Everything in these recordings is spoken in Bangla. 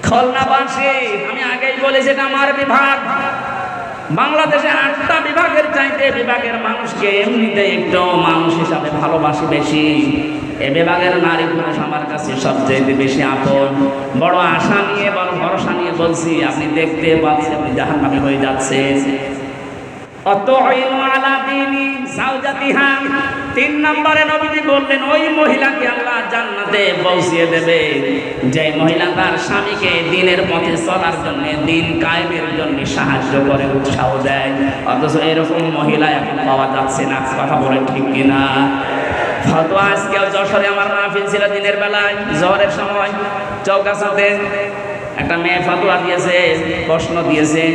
খুলনাবাসী, আমি আগেই বলেছি এটা আমার বিভাগ। বাংলাদেশে 8টা বিভাগের চাইতে বিভাগের মানুষকে এমনিতে একটু মানুষ হিসাবে ভালোবাসি বেশি। এ বিভাগের নারী পুরুষ আমার কাছে সবচেয়ে বেশি আপন। বড় আশা নিয়ে, বড় ভরসা নিয়ে বলছি, আপনি দেখতে পাচ্ছেন আপনি জাহান্নামী হয়ে যাচ্ছেন। তিন নম্বরে নবীজি বললেন ওই মহিলাকে আল্লাহ জান্নাতে পৌঁছিয়ে দেবে যে মহিলা তার স্বামীকে দিনের পথে চলার জন্য, দিন কায়েমের জন্য সাহায্য করে, উৎসাহ দেয়। অথচ এরকম মহিলা এখন পাওয়া যাচ্ছে না। কথা বলেন ঠিক কিনা? ফতোয়া আজকেও যশোরে আমার মাহফিল ছিল দিনের বেলায়, জোহরের সময় চৌকাছাতে একটা মেয়ে ফতোয়া দিয়েছে, প্রশ্ন দিয়েছে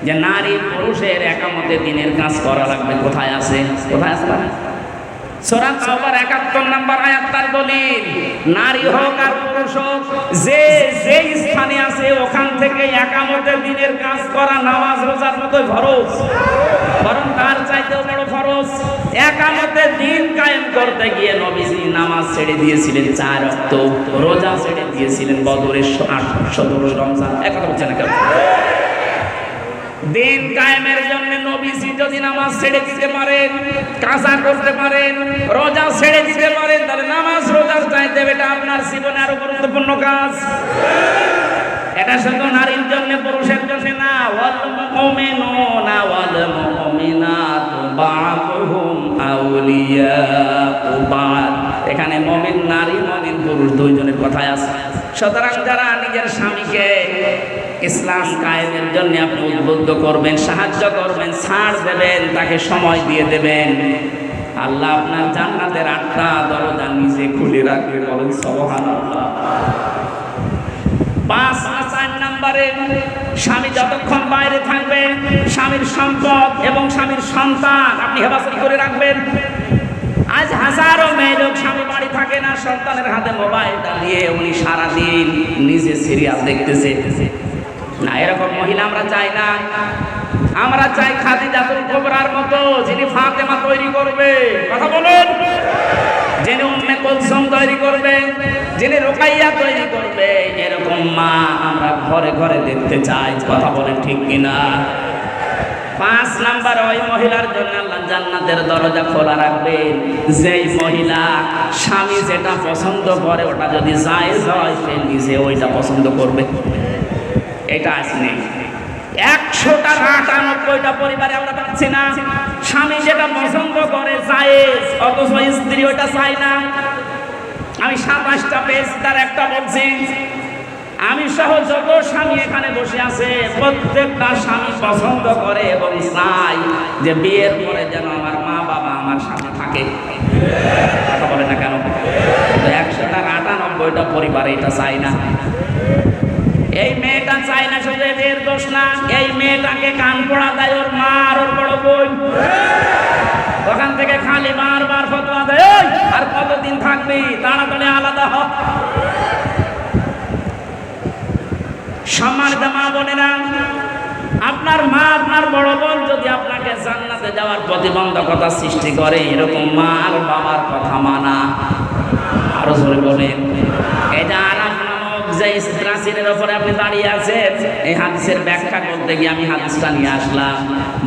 যে নারী পুরুষের একামতে দিনের কাজ করা লাগবে। কোথায় আছে? কোথায় আছে? সূরা তাওবার 71 নম্বর আয়াত তার দলিল। নারী হোক আর পুরুষ হোক, যে যেই স্থানে আছে ওখান থেকে একামতে দিনের কাজ করা নামাজ রোজার মতোই ফরজ, বরং তার চাইতেও বড় ফরজ। একামতে দিন কায়েম করতে গিয়ে নবীজি নামাজ ছেড়ে দিয়েছিলেন 4 ওয়াক্ত, রোজা ছেড়ে দিয়েছিলেন বদরের 8 রমজান। কথা বলছে না কেউ? দিন কায়েমের জন্য নবীজি যদি নামাজ ছেড়ে দিতে পারেন, কাজা করতে পারেন, রোজা ছেড়ে দিতে পারেন, তাহলে নামাজ রোজার চাইতে এটা আপনার জীবনে আরো গুরুত্বপূর্ণ কাজ। এটা শুধু নারীর জন্য, পুরুষের জন্য না। ওয়াল মুমিনুনা ওয়াল মুমিনাতু বা'দুহুম আউলিয়াউ বা'দ। এখানে মুমিন নারী, মুমিন পুরুষ দুইজনের কথাই আছে। সুতরাং যারা নিজের স্বামীকে ইসলাম কায়েমের জন্য আপনি উদ্বুদ্ধ করবেন, সাহায্য করবেন, ছাড় দেবেন, তাকে সময় দিয়ে দেবেন, আল্লাহ আপনার জান্নাতের 8টা দরজা নিজে খুলে রাখবে। বলেন সুবহানাল্লাহ। 4 নম্বরে স্বামী যতক্ষণ বাইরে থাকবে স্বামীর সম্পদ এবং স্বামীর সন্তান আপনি হেফাজত করে রাখবেন। আজ হাজারো মেয়ে লোক স্বামী বাড়ি থাকে না, সন্তানের হাতে মোবাইলটা দিয়ে উনি সারাদিন নিজে সিরিয়াল দেখতেছে না। এরকম মহিলা আমরা চাই না। আমরা চাই খাদিজাতুল কুবরার মতো, যিনি ফাতেমা তৈরি করবে। কথা বলুন। যিনি উম্মে কুলসুম তৈরি করবে, যিনি রুকাইয়া তৈরি করবে, এরকম মা আমরা ঘরে ঘরে দেখতে চাই। কথা বলেন ঠিক কিনা? 5 নাম্বার, ওই মহিলার জন্য আল্লাহ জান্নাতের দরজা খোলা রাখবেন যেই মহিলা স্বামী যেটা পছন্দ করে ওটা যদি জায়েজ হয় সে নিজে ওইটা পছন্দ করবে। এটা আসলে 100টার 98টা পরিবারে আমরা পাচ্ছি না। স্বামী যেটা পছন্দ করে জায়েজ, অথচ স্ত্রী ওটা চায় না। আমি 27টা পেজ তার একটা বলছি। আমি সহ যত স্বামী এখানে বসে আছে প্রত্যেকটা স্বামী পছন্দ করে এবং চায় যে বিয়ের পরে যেন আমার মা বাবা আমার সাথে থাকে। কথা বলে না কেন? 100টার 98টা পরিবারে এটা চায় না। এই মেয়েটা চায় না, শুধু এদের দোষ না, এই মেয়েটাকে কান পড়া দেয় ওর মা আর ওর বড় বোন। ওখান থেকে খালি বারবার ফতোয়া দেয়, আর কতদিন থাকবি, তাড়াতাড়ি আলাদা হ। সম্মানিত মা বোনেরা, আপনার মা, আপনার বড় বোন যদি আপনাকে জান্নাতে যাওয়ার প্রতিবন্ধকতা সৃষ্টি করে, এরকম মা আর বাবার কথা মানা। আরো জোরে বলেন। এই যে আরাফ নামক যে প্রাচীরের উপরে আপনি দাঁড়িয়ে আছেন, এই হাদিসের ব্যাখ্যা করতে গিয়ে আমি হাদিসটা নিয়ে আসলাম।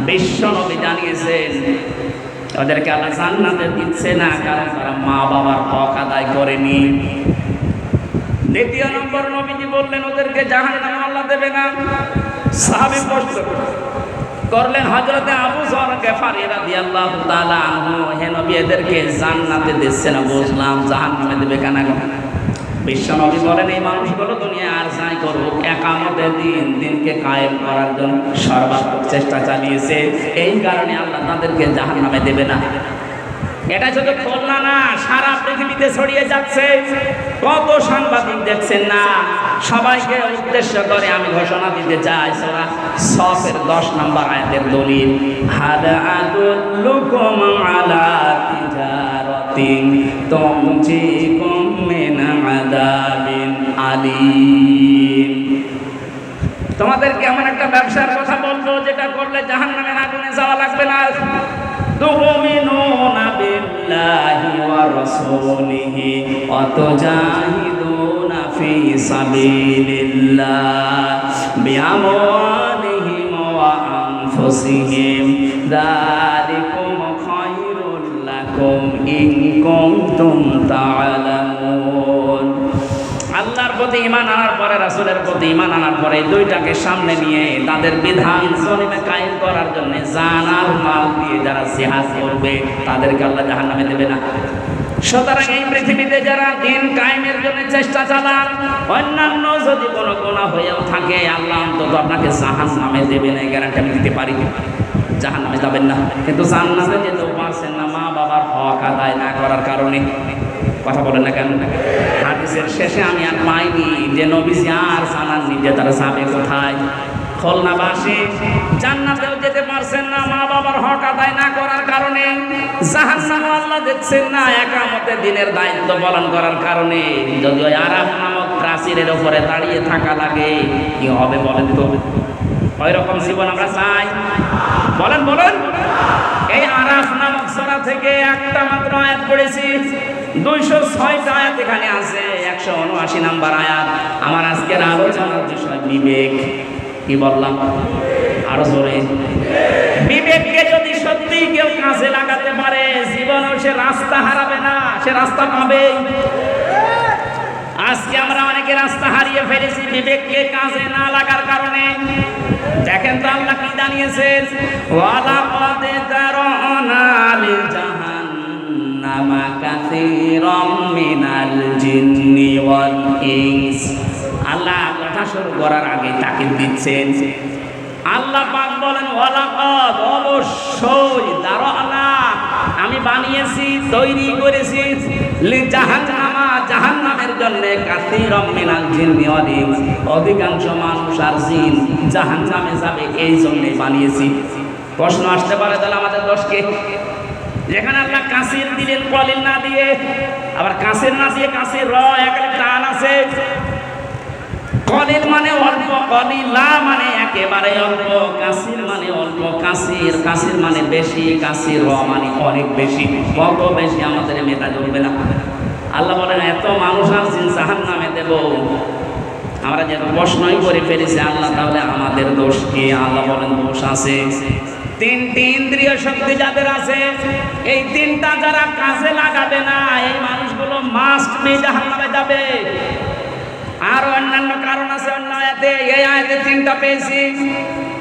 বিশ্ব নবী জানিয়েছেন ওদেরকে আল্লাহ জান্নাতে দিচ্ছে না কারণ তারা মা বাবার হক আদায় করেনি। 2 নম্বর নবীজি বললেন ওদেরকে জাহান্নামে আল্লাহ দেবে না। সাহাবী প্রশ্ন করলেন হযরতে আবু যর গফারী রাদিয়াল্লাহু তাআলা আনহু, হে নবী এদেরকে জান্নাতে দিচ্ছে না বুঝলাম, জাহান্নামে দেবে কেন? বিশ্ব নবী বলেন এই মানুষগুলো দুনিয়ায় আর যাই করুক একামতের দিনকে কায়েম করার জন্য সর্বাত্মক চেষ্টা চালিয়েছে, এই কারণে আল্লাহ তাদেরকে জাহান্নামে দেবে না। এটা শুধু খুলনা না, সারা পৃথিবীতে ছড়িয়ে যাচ্ছে। কত সাংবাদিক দেখছেন না? সবাইকে উদ্দেশ্য করে আমি ঘোষণা দিতে চাই, সূরা সফের 10 নম্বর আয়াতের দলিল, হাদা আদুল্লুকুম আলা তিজারাতিন তুনজিকুম মিন আযাবিন আলীম। তোমাদেরকে এমন একটা ব্যবসার কথা বলবো যেটা করলে জাহান্নামের আগুনে যাওয়া লাগবে না। তুমিনুনা বিল্লাহি ওয়া রাসূলিহি ওয়া তুজাহিদুনা ফি সাবিলিল্লাহ বিআমওয়ালিহিম ওয়া আনফুসিহিম যালিকুম খায়রুল লাকুম ইন কুনতুম তা'লামুন। আল্লাহর প্রতি ঈমান আনার পরে, রাসূলের প্রতি ঈমান আনার পরে দুইটাকে সামনে নিয়ে তাদের বিধান জমিনে কায়েম করার জন্য জান আর মাল দিয়ে যারা জিহাদ করবে তাদেরকে আল্লাহ জাহান্নামে দেবে না। সুতরাং এই পৃথিবীতে যারা দিন কায়েমের জন্য চেষ্টা চালান, অন্যান্য যদি কোনো গুনাহ হয়েও থাকে আল্লাহ অন্তত আপনাকে জাহান্নামে দেবে না, এই গ্যারান্টি আমি দিতে পারি। জাহান্নামে যাবেন না, কিন্তু জান্নাতে যেতেও পারছেন না মা বাবার হক আদায় না করার কারণে। কথা বলেন না কেন? হাদিসের শেষে আমি আর পাইনি যে নবীজি আর জানাননি যে তারা যাবে কোথায়। খুলনাবাসী জান্নাতেও যেতে পারছেন না মা বাবার হক আদায় না করার কারণে, জাহান্নামে আল্লাহ দেখছেন না একামতে দিনের দায়িত্ব পালন করার কারণে। যদি ওই আরাফ নামক প্রাচীরের উপরে দাঁড়িয়ে থাকা লাগে, কি হবে বলেন তো? ওই রকম জীবন আমরা চাই? বলেন বলেন। এই আরাফ নামক সূরা থেকে একটা মাত্র আয়াত পড়েছি, 206টা আয়াত এখানে আছে, 179 নাম্বার আয়াত। আমার আজকের আলোচনার বিষয় বিবেক। কি বললাম? আরো জোরে। বিবেককে যদি সত্যি কেউ কাজে লাগাতে পারে জীবনে সে রাস্তা হারাবে না, সে রাস্তা পাবে। আজকে আমরা অনেকে রাস্তা হারিয়ে ফেলেছি বিবেককে কাজে না লাগার কারণে। দেখেন তো আল্লাহ কি জানিয়েছেন, ওয়ালাকাদ তারানা লিল জাহান্নামা কাসীরাম মিনাল জিন্নি ওয়াল ইনস। আল্লাহ কথা শুরু করার আগে তাকিদ দিচ্ছেন। আল্লাহ পাক বলেন ওয়ালাকাদ, অবশ্যই, দারানা, আমি বানিয়েছি, তৈরি করেছি, লি জাহান্নামা, জাহান্নামের জন্য, কাসীরাম মিনাল জিন্নি ওয়াল ইনস, অধিকাংশ মানুষ আর জিন জাহান্নামে যাবে এই জন্যই বানিয়েছি। প্রশ্ন আসতে পারে তাহলে আমাদের দোষ কি? যেখানে আল্লাহ কাসির দিলেন কলিল না দিয়ে, আবার কাসির না দিয়ে কাসির র একালে টান আছে। কলিল মানে অল্প, কলিলা মানে একেবারে অল্প, কাসির মানে অল্প, কাসির, কাসির মানে বেশি, কাসির র মানে অনেক বেশি। কত বেশি আমাদের মেধা ধরবে না। আল্লাহ বলেন এত মানুষ আছেন জাহান্নামে দেব। আমরা যে প্রশ্নই করে ফেলেছি আল্লাহ, তাহলে আমাদের দোষ কি? আল্লাহ বলেন দোষ আছে। তিনটি ইন্দ্রিয় শক্তি যাদের আছে, এই তিনটা যারা কাজে লাগাবে না এই মানুষগুলো মাস্ট বি জাহান্নামে যাবে। আর অন্যান্য কারণ আছে অন্য আয়াতে, এই আয়াতে তিনটা পেয়েছি।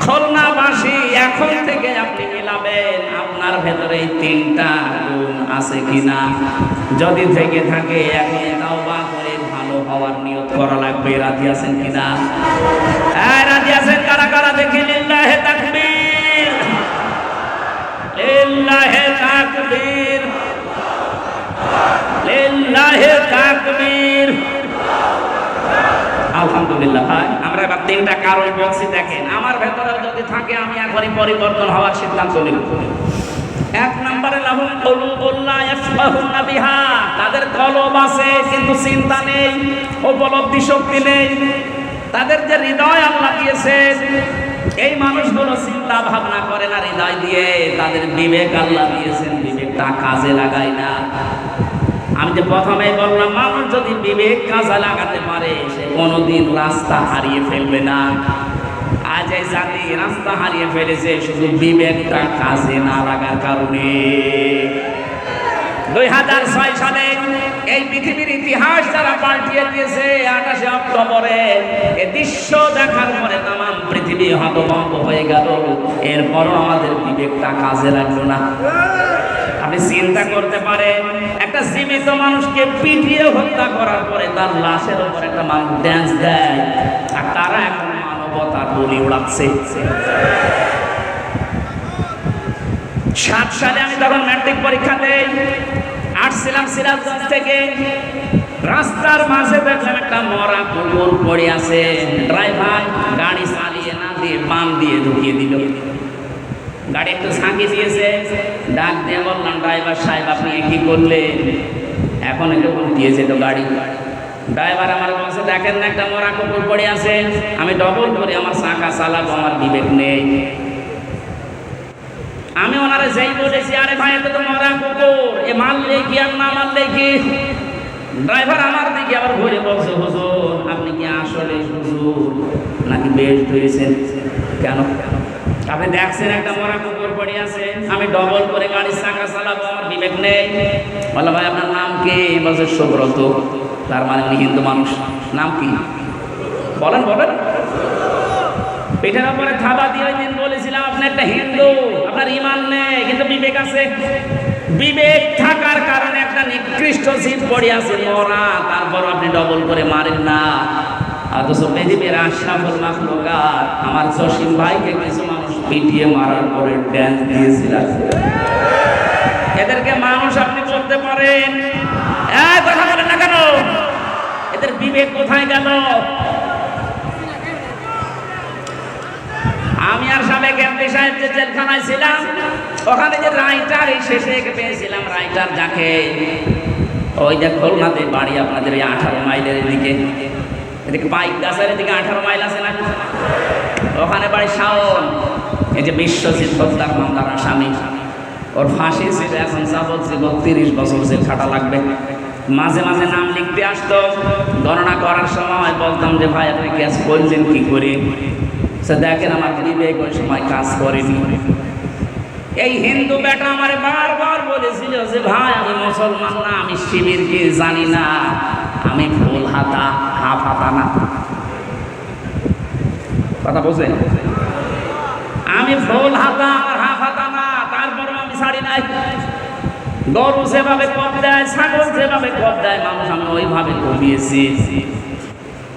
খুলনাবাসী এখন থেকে আপনি মিলাবেন আপনার ভেতরে এই তিনটা গুণ আছে কিনা। যদি থেকে থাকে এখন তাওবা করে ভালো হওয়ার নিয়ত করা লাগবে। রাজি আছেন কিনা? হ্যাঁ রাজি আছেন কারা কারা? দেখি লিল্লাহে তাকবীর, লিল্লাহে তাকবীর, লিল্লাহে তাকবীর। আলহামদুলিল্লাহ। আমরা এবার তিনটা কারণ বলছি, দেখেন আমার ভেতরে যদি থাকে আমি এখনই পরিবর্তন হওয়ার সিদ্ধান্ত নেব। এক নম্বরে লাহুম কুলুবুন লা ইয়াফকাহুনা বিহা, তাদের কলব আছে কিন্তু চিন্তা নেই, উপলব্ধি শক্তি নেই। তাদের যে হৃদয় আল্লাহ দিয়েছেন এই মানুষগুলো চিন্তা ভাবনা করে না হৃদয় দিয়ে। তাদের বিবেক আল্লাহ দিয়েছেন, বিবেকটা কাজে লাগায় না। আমি যে প্রথমেই বললাম মানুষ যদি বিবেক কাজে লাগাতে পারে সে কোনোদিন রাস্তা হারিয়ে ফেলবে না। আজ এই জাতি রাস্তা হারিয়ে ফেলেছে শুধু বিবেকটা কাজে না লাগার কারণে। 2006 সালে এই পৃথিবীর ইতিহাস যারা পাল্টিয়ে দিয়েছে, 28 অক্টোবরে এই দৃশ্য দেখার পরে তাম পৃথিবী হতভম্ব হয়ে গেল। এরপরও আমাদের বিবেকটা কাজে লাগলো না। আপনি চিন্তা করতে পারেন একটা জীবিত মানুষকে পিটিয়ে হত্যা করার পরে তার লাশের উপর একটা মানুষ ড্যান্স দেয়, আর তারা এখন মানবতার বলি উড়াচ্ছে। 7 সালে আমি তখন ম্যাট্রিক পরীক্ষা দেই, আসছিলাম সিরাজগঞ্জ থেকে। রাস্তার মাঝে দেখলাম একটা মরা কুকুর পড়ে আছে। ড্রাইভার গাড়ি চালিয়ে না দিয়ে বাম দিয়ে ঢুকিয়ে দিল। গাড়ি একটু ঝাঁকি দিয়েছে, ডাক দিয়ে বললাম ড্রাইভার সাহেব আপনি কি করলেন? এখন একটু দিয়েছে তো গাড়ি। ড্রাইভার আমার বলছে দেখেন না একটা মরা কুকুর পড়ে আছে, আমি ডবল করে আমার চাকা চালাবো, আমার বিবেক নেই। আমি ওনারে যেই বলেছি আরে ভাই এটা তো মরা কুকুর, এ মারলে কি আর না মারলে কি? ড্রাইভার আমার দিকে আবার ঘুরে বলছে, হুজুর আপনি কি আসলে হুজুর নাকি বেশ ধরেছেন? কেন? আপনি দেখছেন একটা মরা কুকুর পড়ে আছে, আমি ডবল করে গাড়ির চাকা চালাবো, আমার বিবেক নেই? বলে ভাই আপনার নাম কি? বলছে সুব্রত। তার মানে উনি হিন্দু মানুষ। নাম কি বলেন বলেন। পিঠের উপরে থাবা দিয়ে ওই দিন বলেছিলাম আপনি একটা হিন্দু, আপনার ইমান নেই কিন্তু বিবেক আছে। বিবেক থাকার কারণে একটা নিকৃষ্ট জীব পড়ে আছে মরা, তারপর আপনি ডবল করে মারেন না। অথচ পৃথিবীর আশরাফুল মাখলুকাত আমার জসিম ভাইকে কিছু মানুষ পিটিয়ে মারার পরে ড্যান্স দিয়েছিলেন। এদেরকে মানুষ আপনি বলতে পারেন? কথা বলেন না কেন? এদের বিবেক কোথায় গেল? আমি আর সাবেক এমপি সাহেব যে জেলখানায় ছিলাম, ওখানে যে রাইটার এই শেষে পেয়েছিলাম, রাইটার যাকে ওই যে খুলনাতে বাড়ি আপনাদের এই 18 মাইলের দিকে, এদিকে বাইক গাছের এদিকে 18 মাইল আছে না, ওখানে বাড়ি শাওন। এই যে বিশ্বজিৎ হত্যার মামলার আসামি, ওর ফাঁসি ছিল, এখন যাবজ্জীব 30 বছর জেল খাটা লাগবে। মাঝে মাঝে নাম লিখতে আসতো, গণনা করার সময় বলতাম যে ভাই আপনি গ্যাস করলেন কি করে? দেখেন আমার বিবেক ওই সময় কাজ করেনি। এই হিন্দু বেটা আমার বারবার বলেছিল যে ভাই আমি মুসলমান না, আমি শিবির কি জানি না, আমি ফুল হাতা হাফ হাতা না। কথা বলছেন? আমি ফুল হাতা আর হাফ হাতা না, তারপরও আমি ছাড়ি নাই। গরু যেভাবে কপ দেয়, ছাগল যেভাবে কপ দেয়, মানুষ আমি ওইভাবে কমিয়েছি।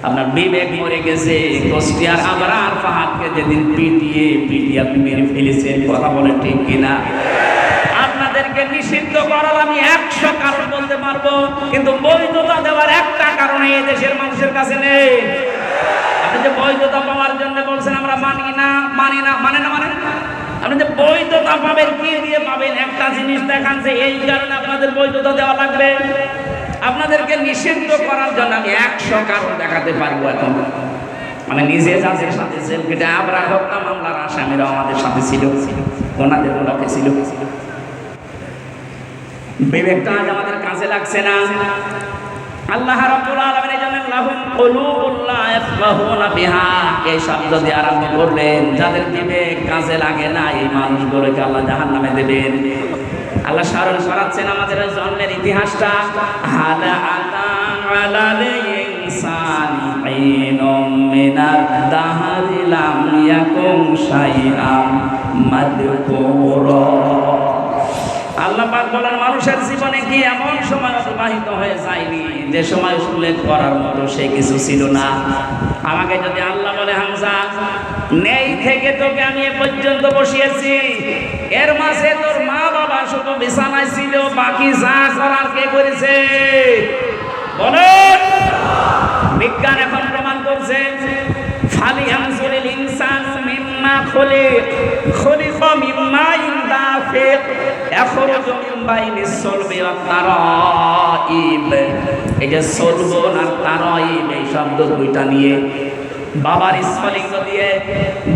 আপনার বিবেক মরে গেছে। কুষ্টিয়ার আবরার ফাহাদকে যেদিন পিটিয়ে আপনি মেরে ফেলেছেন, কথা বলেন ঠিক কিনা? আপনাদেরকে নিষিদ্ধ করার আমি 100 কারণ বলতে পারবো, কিন্তু বৈধতা দেওয়ার একটা কারণে এই দেশের মানুষের কাছে নেই। আপনি যে বৈধতা পাওয়ার জন্য বলছেন আমরা মানি না, মানে আপনি যে বৈধতা পাবেন, কি দিয়ে পাবেন? একটা জিনিস দেখান যে এই কারণে আপনাদের বৈধতা দেওয়া লাগবে। আপনাদেরকে নিষিদ্ধ করার জন্য আমি 100 কারণ দেখাতে পারবো এখন। মানে নিজে যাদের সাথে জেল কেটে আবরার হত্যা মামলার আসামিরাও আমাদের সাথে ছিল, ওনাদের লোকে ছিল। বিবেকটা আজ আমাদের কাজে লাগছে না। আল্লাহ রাব্বুল আলামিন জানেন লাহুম কুলুবুন লা ইয়াফকাহুনা বিহা, এই শব্দ দিয়ে আরম্ভ করলেন। যাদের বিবেক কাজে লাগে না এই মানুষগুলোকে আল্লাহ জাহান্নামে দেবেন। আল্লাহ স্মরণ করাচ্ছেন আমাদের জন্মের ইতিহাসটা। হালা আতা আলাল ইনসানি ঈনুম মিনাদ দাহরি লাম ইয়াকুম শাইআম মাদকুরা। আল্লাহ পাক বলেন মানুষের জীবনে কি এমন সময় অতিবাহিত হয়ে যায়নি যে সময় উল্লেখ করার মতো সে কিছু ছিল না। আমাকে যদি আল্লাহ বলে হামজা নেই থেকে তোকে আমি এ পর্যন্ত বসিয়েছি, এর মাঝে তোর মা বাবা শুধু বিছানায় ছিল, বাকি যা করার কে করেছে বলেন? বিজ্ঞান এখন প্রমাণ করছে ফালিয়ানজুরিল ইনসানু মিম্মা খুলিকা মিম্মা দাফিক ইয়াখরুজু মিন বাইনিস সুলবি ওয়াত তারাইব। এই যে সুলবুন আর তারাইব এই শব্দ দুইটা নিয়ে বাবার স্ফলিঙ্গ দিয়ে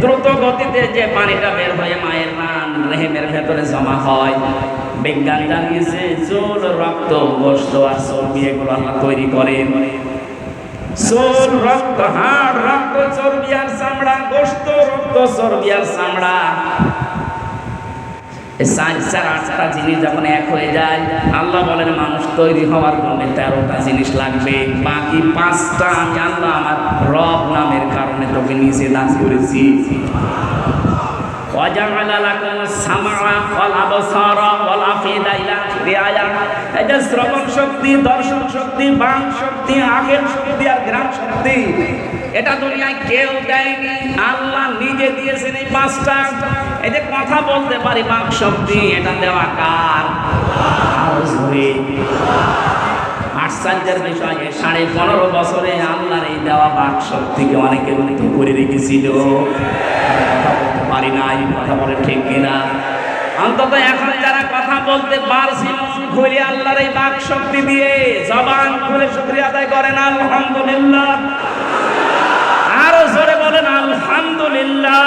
দ্রুত গতিতে যে পানিটা বের হয়ে মায়ের রান রেহেমের ভেতরে জমা হয়, বিজ্ঞান জানিয়েছে চুল, রক্ত, গোশত আর চর্বি এগুলো আল্লাহ তৈরি করেন। চুল, রক্ত, হাড়, রক্ত, চর্বি আর চামড়া, গোশত, রক্ত, চর্বি আর চামড়া, এই 4-8টা জিনিস যখন এক হয়ে যায়, আল্লাহ বলেন মানুষ তৈরি হওয়ার জন্য 13টা জিনিস লাগবে। বাকি 5টা আমি আল্লাহ আমার রব নামের কারণে তোকে নিজে দান করেছি। শ্রবণ শক্তি, দর্শন শক্তি, বাক শক্তি, আগের শক্তি আর ঘ্রাণ শক্তি, এটা দুনিয়ায় কেউ দেয়নি, আল্লাহ নিজে দিয়েছেন এই 5টা। এই যে কথা বলতে পারি বাক শক্তি, এটা দেওয়া কার? আশ্চর্যের বিষয় 15.5 বছরে আল্লাহর এই দেওয়া বাক শক্তিকে অনেকে করে রেখেছিল। কথা বলতে পারি নাই, কথা বলে ঠিক কিনা? অন্তত এখন যারা কথা বলতে পারছি খুলে আল্লাহর এই বাক শক্তি দিয়ে জবান খুলে শুকরিয়া আদায় করেন আলহামদুলিল্লাহ। আরো জোরে বলেন আলহামদুলিল্লাহ।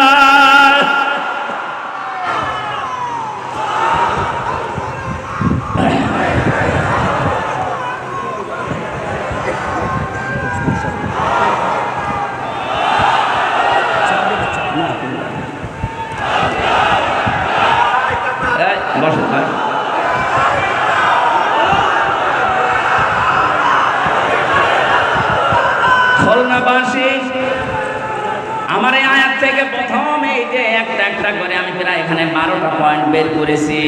আসি। আমার এই আয়াত থেকে প্রথম এই যে একটা একটা করে আমি প্রায় এখানে 12টা পয়েন্ট বের করেছি।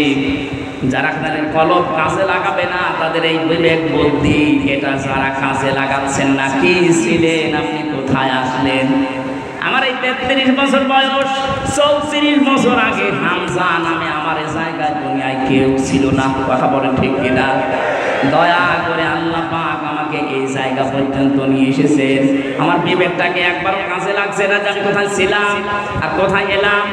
যারা তাদের কলব কাজে লাগাবে না, তাদের এই বিবেক বুদ্ধি এটা যারা কাজে লাগাচ্ছেন না, কি ছিলেন আপনি, কোথায় আসলেন? আমার এই 33 বছর বয়স, 34 বছর আগে হামজা নামে আমার এই জায়গায় দুনিয়ায় কেউ ছিল না। কথা বলেন ঠিক কিনা? দয়া করে আল্লাহ পাক আমাকে এই জায়গা পর্যন্ত নিয়ে এসেছেন। আমার বিবেকটাকে একবারও কাজে লাগছে না যে আমি কোথায় ছিলাম আর কোথায় এলাম।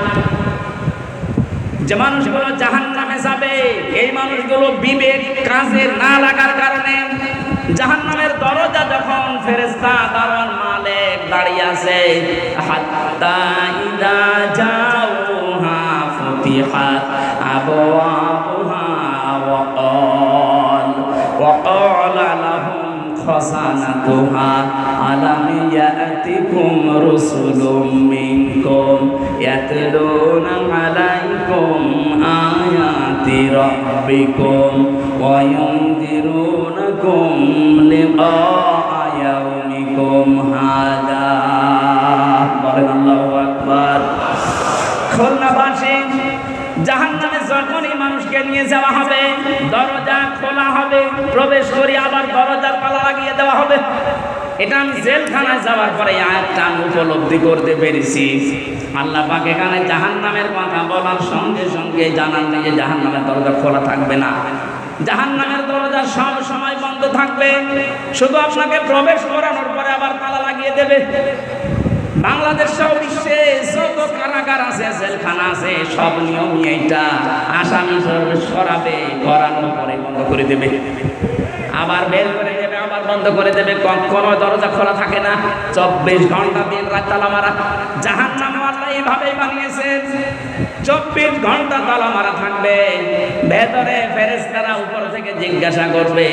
যে মানুষগুলো জাহান্নামে যাবে, এই মানুষগুলো বিবেক কাজে না লাগার কারণে জাহান্নামের দরজা যখন ফেরেশতা দারোয়ান মালিক দাঁড়িয়ে আছে, হাত্তা ইদা জাউহা ফুতিহাত আবওয়াবুহা ওয়া ক্বালা লাহুম খাযানাতুহা আলাম ইয়াতিকুম রাসূলুম মিনকুম ইয়াতলুনা আলাইকুম আয়াতি রাব্বিকুম ওয়া ইউনযিরুনাকুম লিকা ইয়াউমিকুম হাদা। বলেন আল্লাহু আকবার। খুলনাবাসী, জাহান্নামে যখনই মানুষকে নিয়ে যাওয়া হবে, দরজা খোলা হবে, প্রবেশ করি আবার দরজার তালা লাগিয়ে দেওয়া হবে। এটা আমি জেলখানায় যাওয়ার পরে আয়াতটা আমি উপলব্ধি করতে পেরেছি। আল্লাহ পাক এখানে জাহান্নামের কথা বলার সঙ্গে সঙ্গে জানান যে জাহান্নামের দরজা খোলা থাকবে না, জাহান্নামের দরজা সব সময় বন্ধ থাকবে, শুধু আপনাকে প্রবেশ করানোর পরে আবার তালা লাগিয়ে দেবে। বাংলাদেশ সহ বিশ্বে যত কারাগার আছে, জেলখানা আছে, সব নিয়মই এইটা। আসামি সরাবে, করানোর পরে বন্ধ করে দেবে, আবার বের করে দেবে, আবার বন্ধ করে দেবে। কখনো দরজা খোলা থাকে না, 24 ঘন্টা দিন রাত তালা মারা। জাহান্নাম আল্লাহ এইভাবেই বানিয়েছেন, 24 ঘন্টা তালা মারা থাকবে। ভেতরে ফেরেশতারা উপর থেকে জিজ্ঞাসা করবে,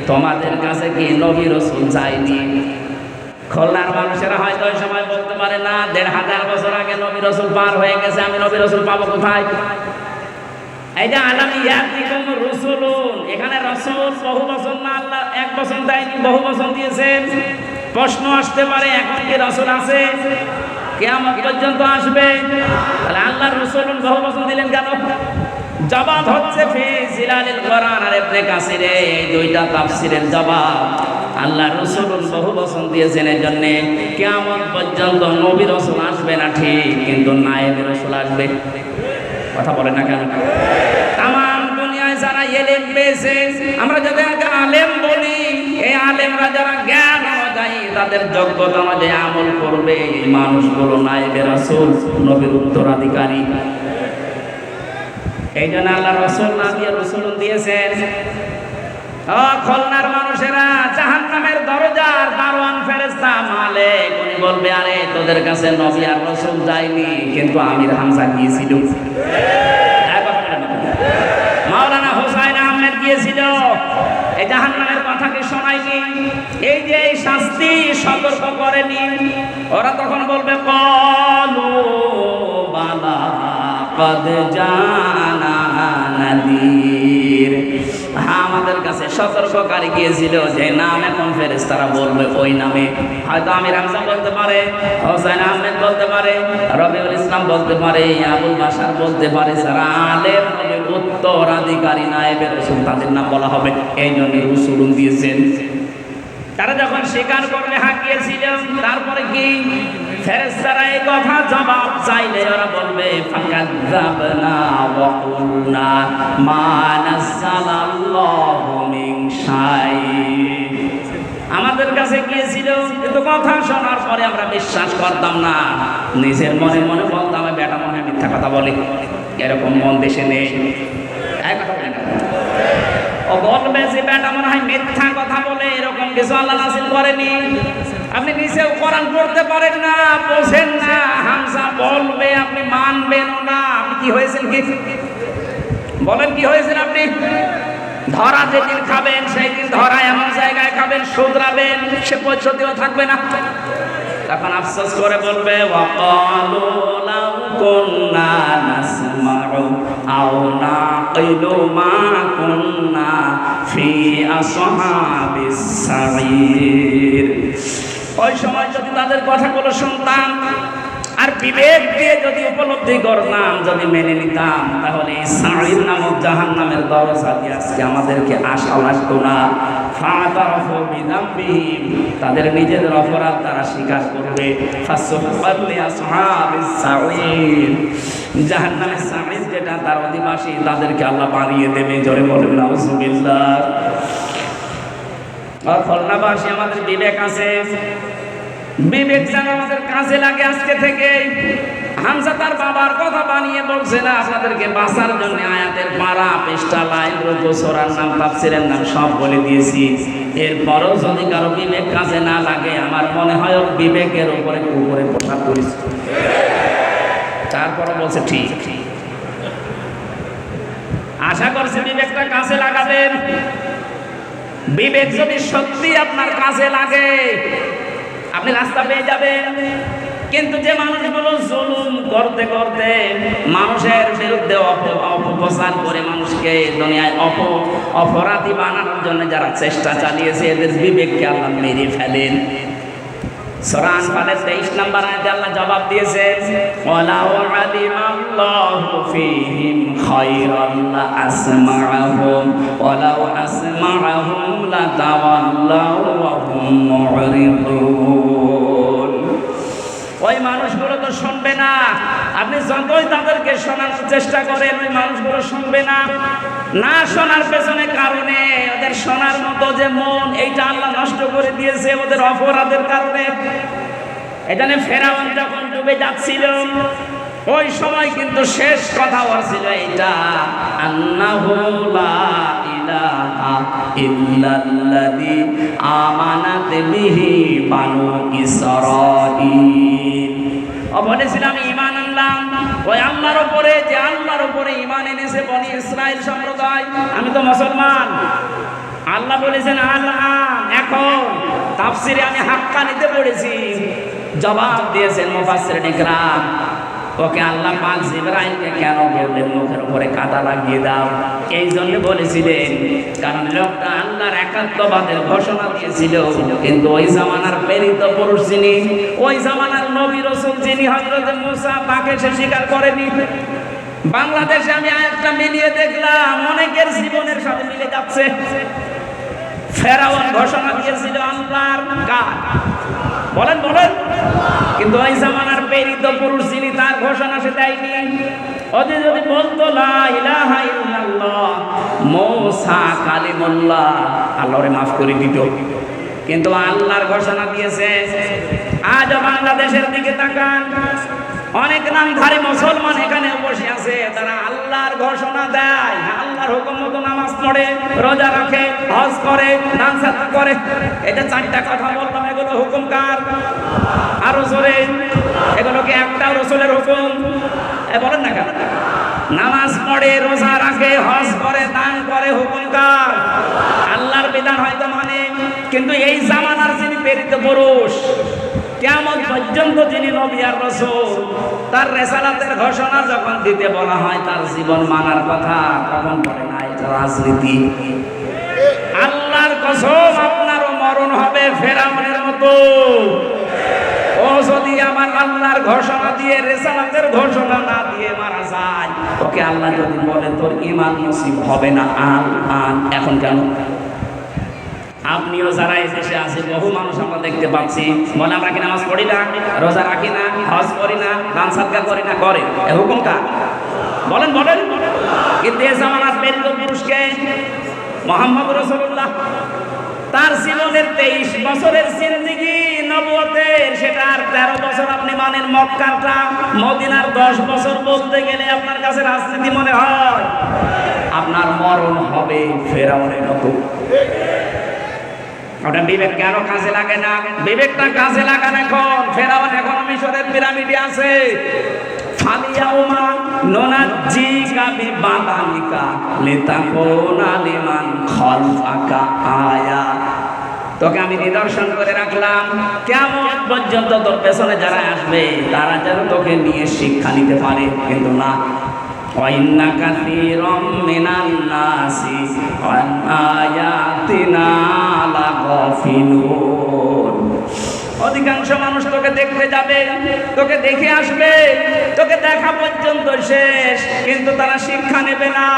তোমাদের কাছে কি নবী রাসূল যায়নি? খুলনার মানুষেরা হয়তো ওই সময় বলতে পারে না, 1500 বছর আগে নবী রাসূল পার হয়ে গেছে, আমি নবী রাসূল পাবো কোথায়? এই যে আলাম ইয়াতিকুম রাসূলুন, এখানে রাসূল বহু বছর না, আল্লাহ এক বছর দেয়নি, বহু বছর দিয়েছেন। প্রশ্ন আসতে পারে, এখন কি রাসূল আছে? কিয়ামত পর্যন্ত আসবে, তাহলে আল্লাহর রাসূলুন বহু বছর দিলেন কেন? জবাব হচ্ছে ফি জিলালিল কোরআন আর ইবনে কাসিরে, এই দুইটা তাফসীরের জবাব। আল্লাহ রাসূলুন বহু বছর দিয়েছেন এই জন্য কিয়ামত পর্যন্ত নবী রাসূল আসবে না ঠিক, কিন্তু নায়েবে রাসূল আসবে। কথা বলে না কেন? তামাম দুনিয়ায় যারা ইলম পেয়েছে, আমরা যাদেরকে আলেম বলি, এই আলেমরা যারা জ্ঞান অনুযায়ী তাদের যোগ্যতা অনুযায়ী আমল করবে, এই মানুষগুলো নায়েবে রাসূল, নবীর উত্তরাধিকারী। এই জন্য আল্লাহ রাসূল না দিয়ে রাসূল দিয়েছেন। খুলনার মানুষেরা, জাহান্নামের দরজার দারোয়ান ফেরেশতা মালিক, উনি বলবে, আরে তোদের কাছে নবী আর রাসূল যায়নি, কিন্তু আমির হামজা গিয়েছিল, মাওলানা হুসাইন আহমেদ গিয়েছিল, এই জাহান্নামের কথা কি শোনায়নি? এই যে এই শাস্তি সতর্ক করেনি, ওরা তখন বলবে ক্বালু বালা কদ জানা নাযীর, হ্যাঁ আমাদের কাছে সতর্ককারী গিয়েছিল। যে নাম এখন ফেরেশতারা বলবে ওই নামে, হয়তো আমির হামজা বলতে পারে, হোসেন আহমেদ বলতে পারে, রবিউল ইসলাম বলতে পারে, আবুল বাশার বলতে পারে, যারা আলেম নবীর উত্তরাধিকারী নায়েবে রাসূল, তাদের নাম বলা হবে। এই জন্য রাসূল দিয়েছেন। তারা যখন স্বীকার করবে হ্যাঁ গিয়েছিল, তারপরে কি ফেরেশতারা এই কথা জবাব চাইলে ওরা বলবে ফাকাযাবনা ওয়া কুলনা মা নাযালাল্লাহু মিন শাই, আমাদের কাছে গিয়েছিল কিন্তু কথা শোনার পরে আমরা বিশ্বাস করতাম না, নিজের মনে মনে বলতাম বেটা মনে মিথ্যা কথা বলে, এরকম মন দেশে নেই। ও বলবে যে বেটা মনে হয় মিথ্যা কথা বলে, এরকম কিছু আল্লাহ নাযিল করেনি। আপনি নিজেও কোরআন পড়তে পারেন না, বোঝেন না, হামজা বলবে আপনি মানবেন না। আপনি কি হয়েছেন? কি বলেন, কি হয়েছেন আপনি? ধরা যেদিন খাবেন সেই দিন ধরা এমন জায়গায় খাবেন, শুধরাবেন, সে পরিস্থিতিও থাকবে না। তখন আফসোস করে বলবে ওয়াকালু লাউ কুননা নাসমাউ আও নাকিলু মা কুননা ফি আসহাবিস সাঈর। ওই সময় যদি তাদের কথাগুলো শুনতাম আর বিবেক দিয়ে যদি উপলব্ধি করতাম, যদি মেনে নিতাম, তাহলে সাঈর নামক জাহান্নামের দরজা দিয়ে আজকে আমাদেরকে আসা লাগতো না। ফাতারাফু বিযামবিহিম, তাদের নিজেদের অপরাধ তারা স্বীকার করবে। ফাসফাল লিআসহাবিস সাঈর, জাহান্নামের সাঈর যেটা তার অধিবাসী, তাদেরকে আল্লাহ বানিয়ে দেবে। জোরে বলেন নাউযুবিল্লাহ। আর খুলনাবাসী আমাদের বিবেক আছে, বিবেক যেন আমাদের কাজে লাগে আজকে থেকে। হামজা তার বাবার কথা বানিয়ে বলছে না, আপনাদেরকে বাঁচার জন্য আয়াতের পারা, পৃষ্ঠা, লাইন, রুকু, সূরার নাম, তাফসীরের নাম সব বলে দিয়েছি। এরপরও যদি কারো বিবেক কাজে না লাগে, আমার মনে হয় ওর বিবেকের উপরে উপরে প্রভাব পড়েছে। তারপরও বলছে ঠিক। আশা করছি বিবেকটা কাজে লাগাবেন। বিবেক যদি সত্যি আপনার কাজে লাগে, আপনি রাস্তা পেয়ে যাবেন। কিন্তু যে মানুষগুলো জুলুম করতে করতে মানুষের বিরুদ্ধে অপপ্রচার করে মানুষকে দুনিয়ায় অপরাধী বানানোর জন্য যারা চেষ্টা চালিয়েছে, এদের বিবেককে আল্লাহ মেরে ফেলেন। সূরা আনফালের 23 নম্বর আয়াতে আল্লাহ জবাব দিয়েছেন, ওয়ালাউ আলিমাল্লাহু ফীহিম খায়রান লা আসমাআহুম ওয়ালাউ আসমাআহুম লাতাওয়াল্লাউ ওয়া হুম মু'রিদুন। ওই মানুষগুলো তো শুনবে না, আপনি যতই তাদেরকে শোনানোর চেষ্টা করেন, ওই মানুষগুলো শুনবে না। না শোনার পেছনে কারণে, ওদের শোনার মতো যে মন, এইটা আল্লাহ নষ্ট করে দিয়েছে ওদের অপরাধের কারণে। এখানে ফেরাউন যখন ডুবে যাচ্ছিল, ওই সময় কিন্তু শেষ কথা ছিল এইটা, আন্নাহু লা ইলাহা ইল্লাল্লাযী আমানাত বিহি বানু ইসরাঈল। বলেছিল আমি ঈমান আনলাম ওই আল্লাহর উপরে, যে আল্লাহর উপরে ঈমান এনেছে বনি ইসরাইল সম্প্রদায়। আমি তো মুসলমান। আল্লাহ বলেছেন আল-আন, এখন। তাফসিরে আমি হাক্কানিতে পড়েছি, জবাব দিয়েছেন মুফাসসিরিন ইকরাম, ওকে আল্লাহ পাক জিবরাইলকে কেন বললেন মুখের উপরে কাঁটা লাগিয়ে দাও? এই জন্য বলেছিলেন, কারণ লোকটা আল্লাহর একাত্মবাদের ঘোষণা দিয়েছিল, কিন্তু ওই জামানার প্রেরিত পুরুষ যিনি, ওই জামানার নবী রাসূল যিনি হযরত মুসা, তাকে সে স্বীকার করেনি। বাংলাদেশে আমি আয়াতটা মিলিয়ে দেখলাম, অনেকের জীবনের সাথে মিলে যাচ্ছে। ফেরাউন ঘোষণা দিয়েছিল আল্লাহর কাজ, বলেন বলেন, কিন্তু ওই জামানার প্রেরিত পুরুষ যিনি, তার ঘোষণা সে দেয়নি। ওদের যদি বলতো লা ইলাহা ইল্লাল্লাহ, মুসা কালিমুল্লাহ, আল্লাহরে মাফ করে দিত। কিন্তু আল্লাহর ঘোষণা দিয়েছে। আজ বাংলাদেশের দিকে তাকান, অনেক নামধারী মুসলমান এখানে বসে আছে, তারা আল্লাহর ঘোষণা দেয়, আল্লাহর হুকুম মতো নামাজ পড়ে, রোজা রাখে, হজ করে, দান সাদকা করে। এটা চারটা কথা বললাম, এগুলো হুকুম কার? আরো জোরে, এগুলো কি একটা রাসূলের হুকুম? বলেন না কেন? নামাজ পড়ে, রোজা রাখে, হজ করে, দান করে, হুকুম কার? আল্লাহর বিধান হয়তো মানে, কিন্তু এই জামানার যিনি প্রেরিত পুরুষ, কিয়ামত পর্যন্ত যিনি নবী আর রাসূল, তার রিসালাতের ঘোষণা যখন দিতে বলা হয়, তার জীবন মানার কথা তখন বলে না, এটা রাজনীতি। আল্লাহর কসম, আপনারও মরণ হবে ফেরাউনের মতো। ও যদি আমার আল্লাহর ঘোষণা দিয়ে, রিসালাতের ঘোষণা না দিয়ে মারা যায়, ওকে আল্লাহ যদি বলে তোর ঈমান নসিব হবে না, আন এখন কেন? আপনিও যারা এই দেশে আছে, বহু মানুষ আমরা দেখতে পাচ্ছি, বলে আমরা কি নামাজ পড়ি না, রোজা রাখি না, হজ করি না, দান সাদকা করি না, করে। এ হুকুম কার? বলেন বলেন। কিন্তু এই জামানার প্রেরিত পুরুষকে মুহাম্মদ রাসূলুল্লাহ, তার জীবনের 23 বছরের জিন্দেগি নবুয়তের, সেটা আর 13 বছর আপনি মানেন মক্কাটা, মদিনার 10 বছর বলতে গেলে আপনার কাছে রাজনীতি মনে হয়। আপনার মরণ হবে ফেরাউনের মতো। ওটা বিবেক কেন কাজে লাগে না? বিবেকটা কাজে লাগান এখন। ফেরাউন এখন মিশরের পিরামিডে আছে। ফালিয়াউমা নুনাজ্জিকা বিবাদানিকা লিতাকুনা লিমান খালফাকা আয়া। তোকে আমি নিদর্শন করে রাখলাম, কিয়ামত পর্যন্ত তোর পেছনে যারা আসবে তারা যেন তোকে নিয়ে শিক্ষা নিতে পারে, কিন্তু না। ওয়াইন্না কাসীরাম মিনান নাসি আন আয়াতিনা লাগাফিলুন। অধিকাংশ মানুষ তোকে দেখতে যাবে, তোকে দেখে আসবে, তোকে দেখা পর্যন্ত শেষ, কিন্তু তারা শিক্ষা নেবে না।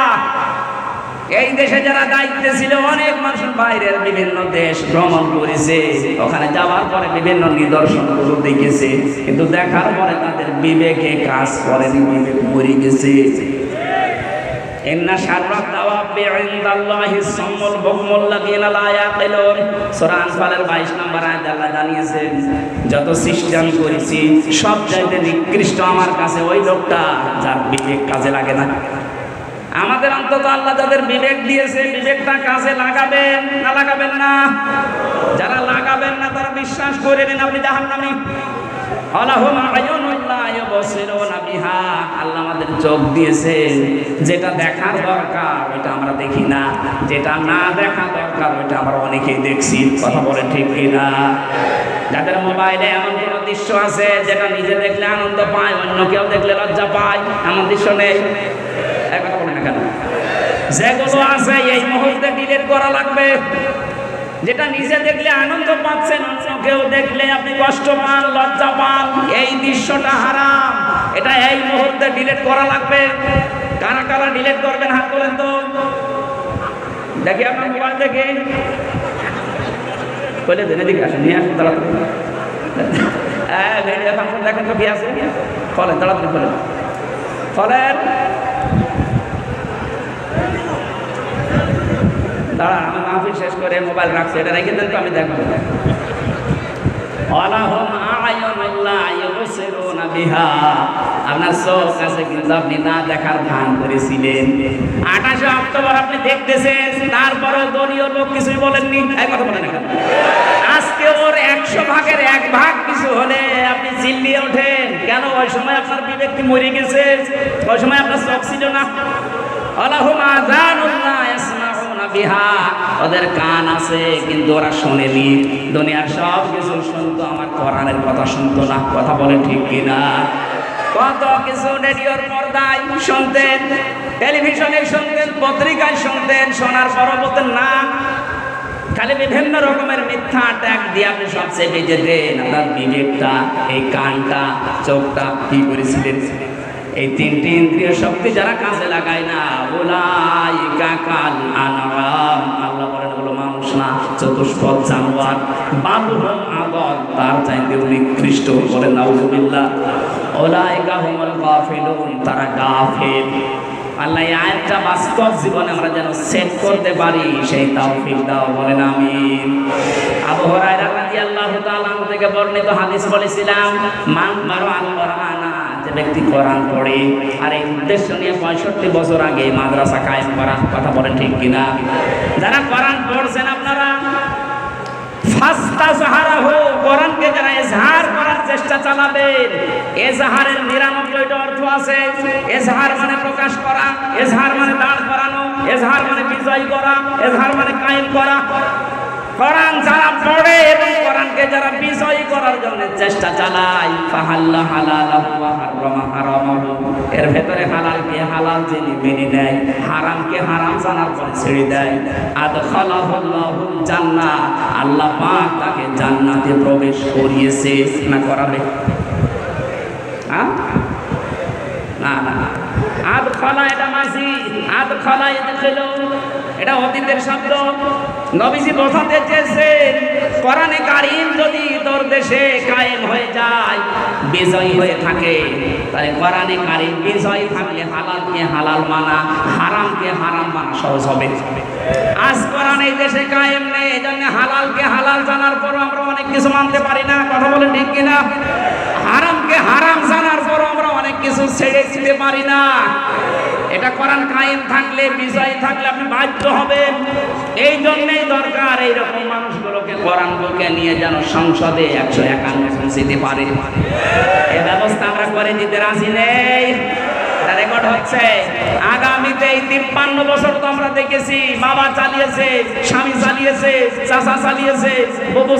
এই দেশে যারা দায়িত্বে ছিল, অনেক মানুষ বাইরের বিভিন্ন দেশ ভ্রমণ করেছে, ওখানে যাওয়ার পরে বিভিন্ন নিদর্শনগুলো দেখেছে, কিন্তু দেখার পরে তাদের বিবেকে কাজ করেনি, বিবেক মরে গেছে। ইন্না শাররাদ দাওয়াবি ইনদাল্লাহিস সাম্মুল বুকমুল লাযিনা লা ইয়াকিলুন। সূরা আনফালের 22 নম্বর আয়াতে আল্লাহ জানিয়েছেন, যত সৃষ্টি আমি করেছি সব চাইতে নিকৃষ্ট আমার কাছে ওই লোকটা যার বিবেক কাজে লাগে না। আমাদের অন্তত আল্লাহ যাদের বিবেক দিয়েছে, বিবেকটা কাজে লাগাবেন না লাগাবেন না? যারা লাগাবেন না তারা বিশ্বাস করে নিন আপনি জাহান্নামী। আলাহুম আয়ুনুন লা ইউবসিরুনা বিহা। আল্লাহ আমাদের চোখ দিয়েছে, যেটা দেখার দরকার ওইটা আমরা দেখি না, যেটা না দেখা দরকার ওইটা আমরা অনেকেই দেখছি। কথা বলেন ঠিক কিনা? যাদের মোবাইলে এমন কোন দৃশ্য আছে যেটা নিজে দেখলে আনন্দ পায়, অন্য কেউ দেখলে লজ্জা পায়, এমন দৃশ্য নেই? কথা বলেন না কেন? যেগুলো আছে এই মুহূর্তে ডিলিট করা লাগবে। যেটা নিজে দেখলে আনন্দ পাচ্ছেন, অন্য কেউ দেখলে আপনি কষ্ট পান, লজ্জা পান, এই দৃশ্যটা হারাম, এটা এই মুহূর্তে ডিলিট করা লাগবে। কারা কারা ডিলিট করবেন হাত তোলেন তো দেখি আপনার মোবাইল থেকে। বলে দেন এদিকে আসেন, নিয়ে আসুন তাড়াতাড়ি। ভিডিও ফাংশন দেখেন তো কি আছে, ফলেন তাড়াতাড়ি, ফলেন ফলেন। দাঁড়া, আমি মাহফিল শেষ করে মোবাইল রাখছি, এটা রেখে দেন তো আমি দেখবো। আপনার চোখ আছে কিন্তু আপনি না দেখার ভান করেছিলেন। 28 অক্টোবর আপনি দেখতেছেন, তারপরে দলীয় লোক কিছুই বলেননি। এই কথা বলেন না। আজকে ওর 100 ভাগের 1 ভাগ কিছু হলে আপনি চিল্লিয়ে ওঠেন কেন? ওই সময় আপনার বিবেক কি মরে গেছে? ওই সময় আপনার চোখ ছিল না? আলাহুম আযানুন লা ইয়াসমাউনা বিহা। ওদের কান আছে কিন্তু ওরা শোনেনি। দুনিয়ার সব কিছু শুনতো, আমার কোরআনের কথা শুনতো না। কথা বলেন ঠিক কিনা? কত কিছু রেডিওর পর্দায় শুনতেন, টেলিভিশনে শুনতেন, পত্রিকায় শুনতেন, শোনার পরও বলতেন না। খালি বিভিন্ন রকমের মিথ্যা ট্যাগ দিয়ে আপনি সবচেয়ে বেঁচে দেন। আপনার বিবেকটা, এই কানটা, চোখটা কি করেছিলেন? এই 3টি ইন্দ্রিয় শক্তি যারা কাজে লাগায় না, উলাইকা কাল আনআম। আল্লাহ বলেন হলো মানুষ না, চতুষ্পদ জানোয়ার। বালুহুম আদল, তার চাইতে নিকৃষ্ট। বলেন নাউযুবিল্লাহ। উলাইকা হুমুল গাফিলুন, তারা গাফিল। আল্লাহ এই আয়াতটা বাস্তব জীবনে আমরা যেন সেট করতে পারি, সেই তৌফিক দাও। বলেন আমিন। আবু হুরায়রা রাদিয়াল্লাহু তাআলা আনহু থেকে বর্ণিত হাদিস বলেছিলাম, মান মারআল কুরআনা, যে ব্যক্তি কোরআন পড়ে। আর এই উদ্দেশ্য নিয়ে 65 বছর আগে মাদ্রাসা কায়েম করা। কথা বলেন ঠিক কিনা? যারা কোরআন পড়ছেন আপনারা ফাস্তাজহারাহু, কোরআনকে যারা ইজহার করার চেষ্টা চালাবেন, ইজহারের 99টা অর্থ আছে। ইজহার মানে প্রকাশ করা, ইজহার মানে দাঁড় করানো, ইজহার মানে বিজয় করা, ইজহার মানে কায়েম করা। কোরআন যারা পড়ে এবং কোরআনকে যারা বিজয় করার জন্য চেষ্টা চালায়, ফাহাল্লা হালালাহু ওয়া হারামা হারামাহু, এর ভেতরে হালালকে হালাল জেনে মেনে নেয়, হারামকে হারাম জানার পরে ছেড়ে দেয়, আদখালাহুল্লাহুল জান্নাহ, আল্লাহ পাক তাকে জান্নাতে প্রবেশ করিয়েছে না করাবে? না না, আদখালা এটা মাঝি, আদখালা ইদখিলু এটা অতীতের শব্দ। নবীজি বোঝাতে চেয়েছেন, কোরআনে কারীম যদি তোর দেশে কায়েম হয়ে যায়, বিজয়ী হয়ে থাকে, তাহলে কোরআনে কারীম বিজয়ী থাকলে হালালকে হালাল মানা, হারামকে হারাম মানা সহজ হবে। আজ কোরআন এই দেশে কায়েম নেই, এজন্য হালালকে হালাল জানার পরও আমরা অনেক কিছু মানতে পারি না। কথা বলেন ঠিক কিনা? হারামকে হারাম জানার পরও আমরা অনেক কিছু ছেড়ে দিতে পারি না। এটা কোরআন কায়েম থাকলে, বিজয় থাকলে আপনি বাধ্য হবেন। এই জন্যই দরকার এইরকম মানুষগুলোকে কোরআন বুকে নিয়ে যেন সংসদে 151 যেতে পারে। এই ব্যবস্থা আমরা করে দিতে রাজি নেই। এটা রেকর্ড হচ্ছে। আগামীতে এই 53 বছর তো আমরা দেখেছি, বাবা চালিয়েছে, স্বামী চালিয়েছে, চাচা চালিয়েছে, বউ